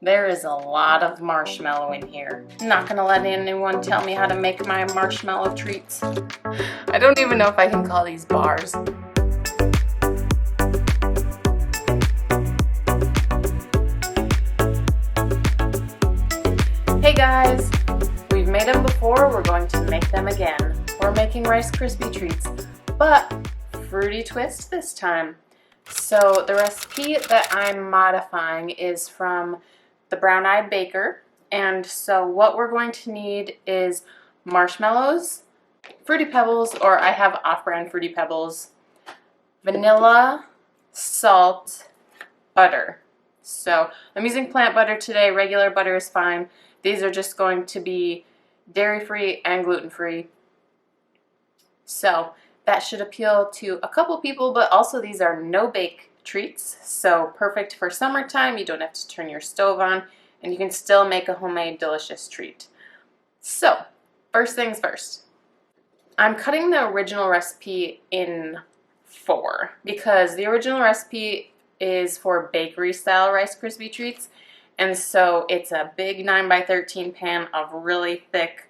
There is a lot of marshmallow in here. I'm not gonna let anyone tell me how to make my marshmallow treats. I don't even know if I can call these bars. Hey guys! We've made them before, we're going to make them again. We're making Rice Krispie treats, but fruity twist this time. So the recipe that I'm modifying is from the Brown Eyed Baker, and so what we're going to need is marshmallows, Fruity Pebbles, or I have off-brand Fruity Pebbles, vanilla, salt, butter. So I'm using plant butter today, regular butter is fine. These are just going to be dairy-free and gluten-free. So that should appeal to a couple people, but also these are no-bake treats, so perfect for summertime. You don't have to turn your stove on, and you can still make a homemade delicious treat. So, first things first. I'm cutting the original recipe in 4 because the original recipe is for bakery-style Rice Krispie treats, and so it's a big 9x13 pan of really thick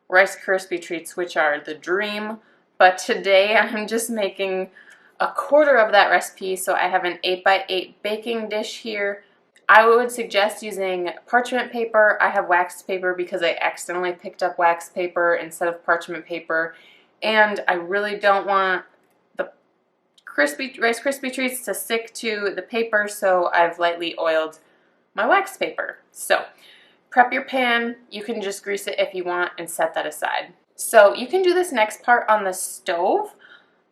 Rice Krispie treats, which are the dream. But today I'm just making a quarter of that recipe, so I have an 8x8 baking dish here. I would suggest using parchment paper. I have waxed paper because I accidentally picked up waxed paper instead of parchment paper, and I really don't want the Rice Krispie treats to stick to the paper, so I've lightly oiled my wax paper. So prep your pan. You can just grease it if you want and set that aside. So you can do this next part on the stove.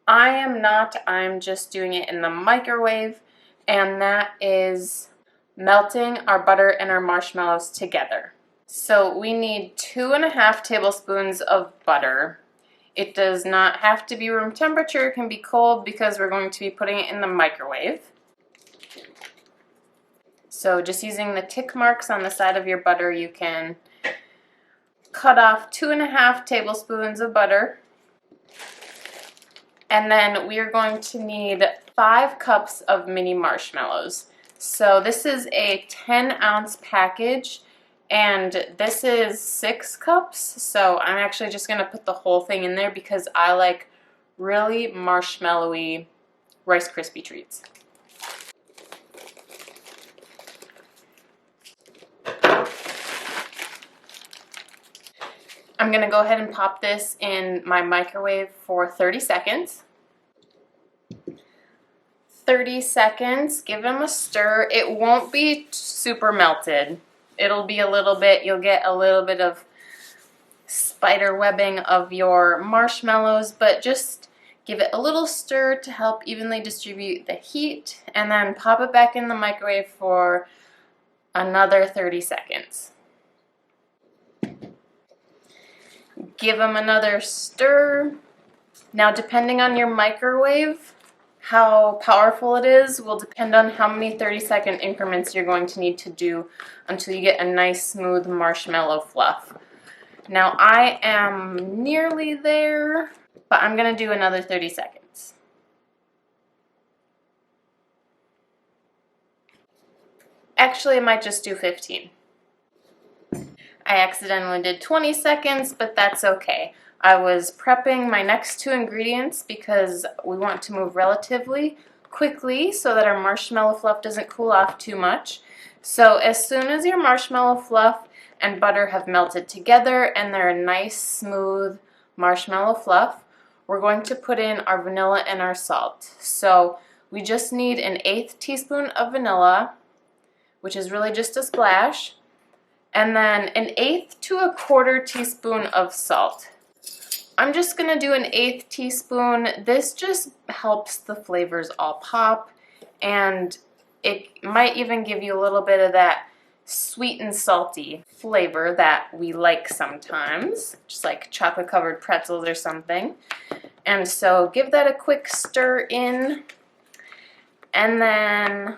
I am not, I'm just doing it in the microwave, and that is melting our butter and our marshmallows together. So we need 2.5 tablespoons of butter. It does not have to be room temperature, it can be cold because we're going to be putting it in the microwave. So just using the tick marks on the side of your butter, you can cut off 2.5 tablespoons of butter. And then we are going to need 5 cups of mini marshmallows. So this is a 10-ounce package, and this is 6 cups. So I'm actually just going to put the whole thing in there because I like really marshmallowy Rice Krispie treats. I'm going to go ahead and pop this in my microwave for 30 seconds. 30 seconds, give them a stir. It won't be super melted. It'll be a little bit, you'll get a little bit of spider webbing of your marshmallows, but just give it a little stir to help evenly distribute the heat, and then pop it back in the microwave for another 30 seconds. Give them another stir. Now, depending on your microwave, how powerful it is will depend on how many 30-second increments you're going to need to do until you get a nice smooth marshmallow fluff. Now, I am nearly there, but I'm going to do another 30 seconds. Actually, I might just do 15. I accidentally did 20 seconds, but that's okay. I was prepping my next 2 ingredients because we want to move relatively quickly so that our marshmallow fluff doesn't cool off too much. So as soon as your marshmallow fluff and butter have melted together and they're a nice smooth marshmallow fluff, we're going to put in our vanilla and our salt. So we just need an 1/8 teaspoon of vanilla, which is really just a splash, and then an 1/8 to 1/4 teaspoon of salt. I'm just going to do an 1/8 teaspoon. This just helps the flavors all pop, and it might even give you a little bit of that sweet and salty flavor that we like sometimes, just like chocolate covered pretzels or something. And so give that a quick stir in, and then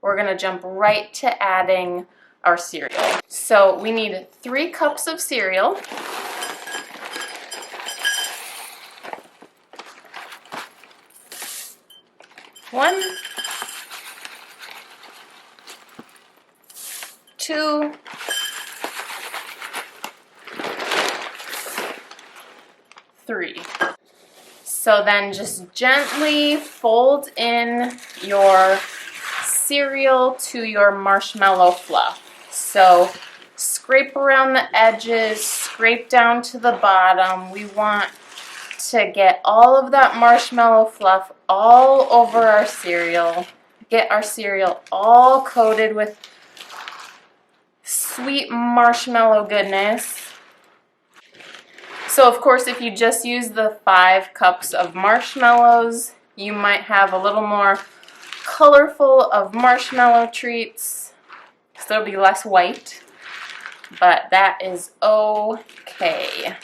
we're going to jump right to adding our cereal. So we need 3 cups of cereal. 1, 2. 3. So then just gently fold in your cereal to your marshmallow fluff. So scrape around the edges, scrape down to the bottom. We want to get all of that marshmallow fluff all over our cereal. Get our cereal all coated with sweet marshmallow goodness. So of course, if you just use the 5 cups of marshmallows, you might have a little more colorful of marshmallow treats, so it'll be less white, but that is okay.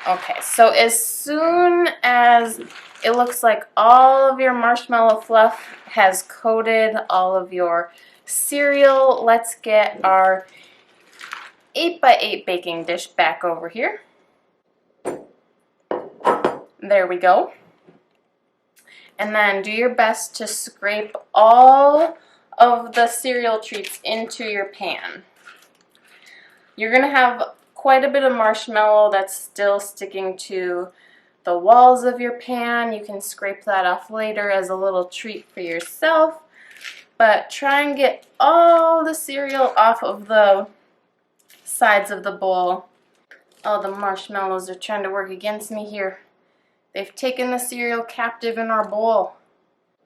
Okay, so as soon as it looks like all of your marshmallow fluff has coated all of your cereal, let's get our 8x8 baking dish back over here. There we go. And then do your best to scrape all of the cereal treats into your pan. You're going to have quite a bit of marshmallow that's still sticking to the walls of your pan. You can scrape that off later as a little treat for yourself. But try and get all the cereal off of the sides of the bowl. Oh, the marshmallows are trying to work against me here. They've taken the cereal captive in our bowl.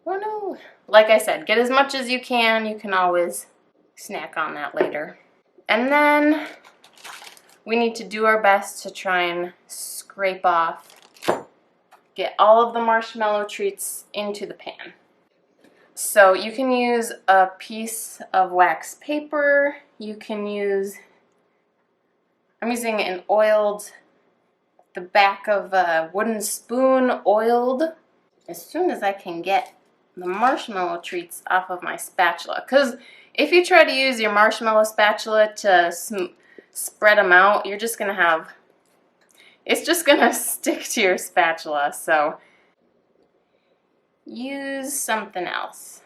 Oh no. Like I said, get as much as you can. You can always snack on that later. And then we need to do our best to try and scrape off, get all of the marshmallow treats into the pan. So you can use a piece of wax paper. You can use, I'm using an oiled, the back of a wooden spoon oiled. As soon as I can get the marshmallow treats off of my spatula. Because if you try to use your marshmallow spatula to spread them out, you're just going to have, it's just going to stick to your spatula. So use something else.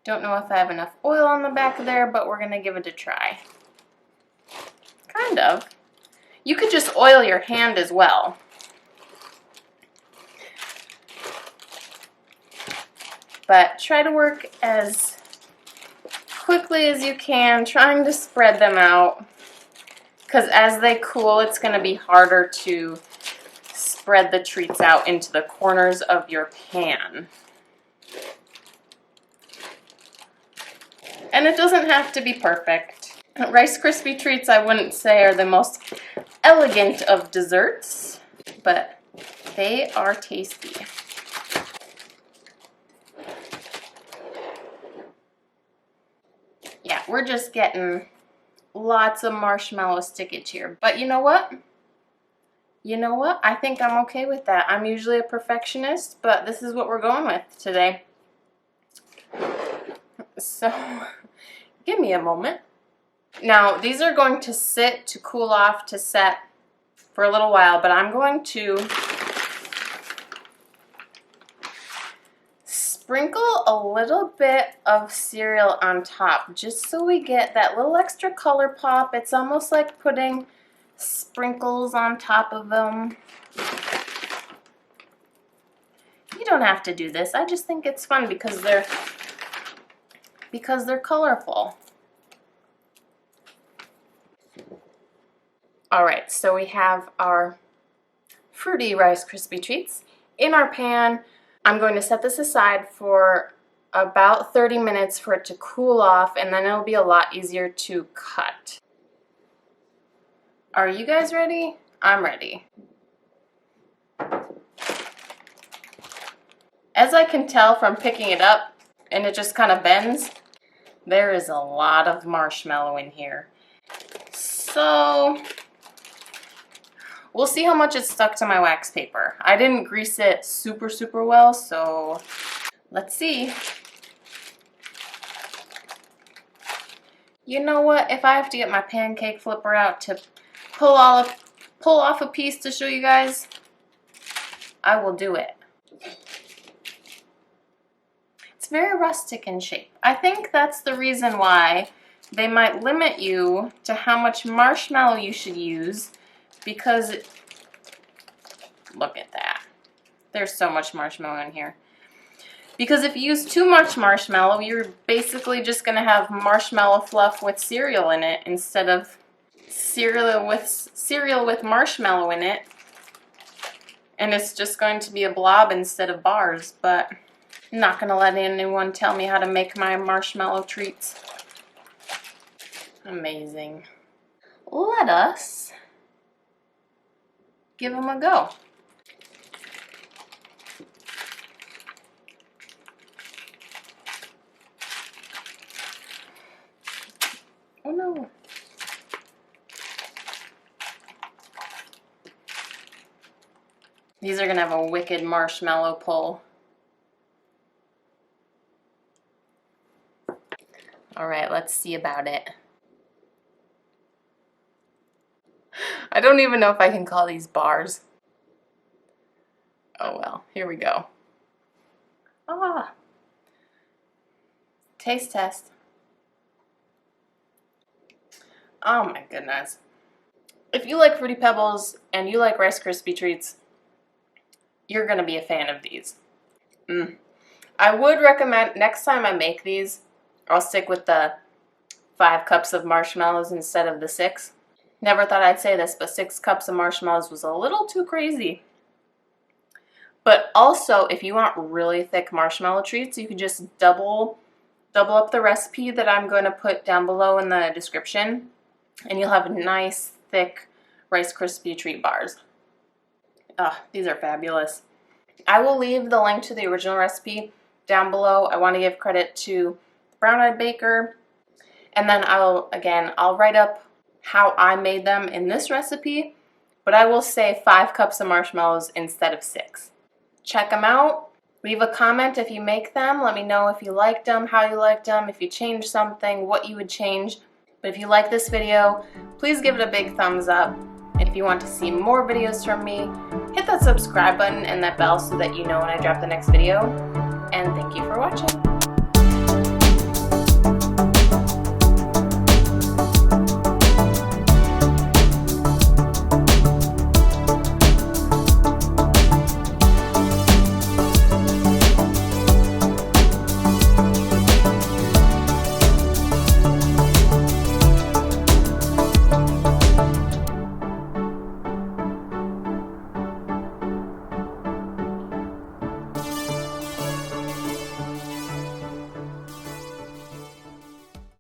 Don't know if I have enough oil on the back there, but we're going to give it a try. Kind of. You could just oil your hand as well. But try to work as quickly as you can, trying to spread them out. Because as they cool, it's going to be harder to spread the treats out into the corners of your pan. And it doesn't have to be perfect. Rice Krispie treats, I wouldn't say, are the most elegant of desserts, but they are tasty. Yeah, we're just getting lots of marshmallow stickage here. But you know what? You know what? I think I'm okay with that. I'm usually a perfectionist, but this is what we're going with today. So, give me a moment. Now, these are going to sit to cool off, to set for a little while, but I'm going to sprinkle a little bit of cereal on top, just so we get that little extra color pop. It's almost like putting sprinkles on top of them. You don't have to do this. I just think it's fun because they're colorful. Alright, so we have our fruity Rice Krispie treats in our pan. I'm going to set this aside for about 30 minutes for it to cool off, and then it'll be a lot easier to cut. Are you guys ready? I'm ready. As I can tell from picking it up, and it just kind of bends, there is a lot of marshmallow in here. So we'll see how much it's stuck to my wax paper. I didn't grease it super well, so let's see. You know what? If I have to get my pancake flipper out to pull off a piece to show you guys, I will do it. It's very rustic in shape. I think that's the reason why they might limit you to how much marshmallow you should use, because look at that. There's so much marshmallow in here. Because if you use too much marshmallow, you're basically just going to have marshmallow fluff with cereal in it instead of cereal with marshmallow in it. And it's just going to be a blob instead of bars, but I'm not going to let anyone tell me how to make my marshmallow treats. Amazing. Let us give them a go. Oh no. These are going to have a wicked marshmallow pull. Alright, let's see about it. I don't even know if I can call these bars. Oh well, here we go. Ah! Taste test. Oh my goodness. If you like Fruity Pebbles and you like Rice Krispie treats, you're going to be a fan of these. I would recommend next time I make these, I'll stick with the 5 cups of marshmallows instead of the 6. Never thought I'd say this, but 6 cups of marshmallows was a little too crazy. But also, if you want really thick marshmallow treats, you could just double up the recipe that I'm going to put down below in the description, and you'll have nice, thick Rice Krispie treat bars. These are fabulous. I will leave the link to the original recipe down below. I want to give credit to the Brown Eyed Baker, and then I'll write up how I made them in this recipe, but I will say 5 cups of marshmallows instead of 6. Check them out. Leave a comment if you make them. Let me know if you liked them, how you liked them, if you changed something, what you would change. But if you like this video, please give it a big thumbs up. And if you want to see more videos from me, hit that subscribe button and that bell so that you know when I drop the next video. And thank you for watching.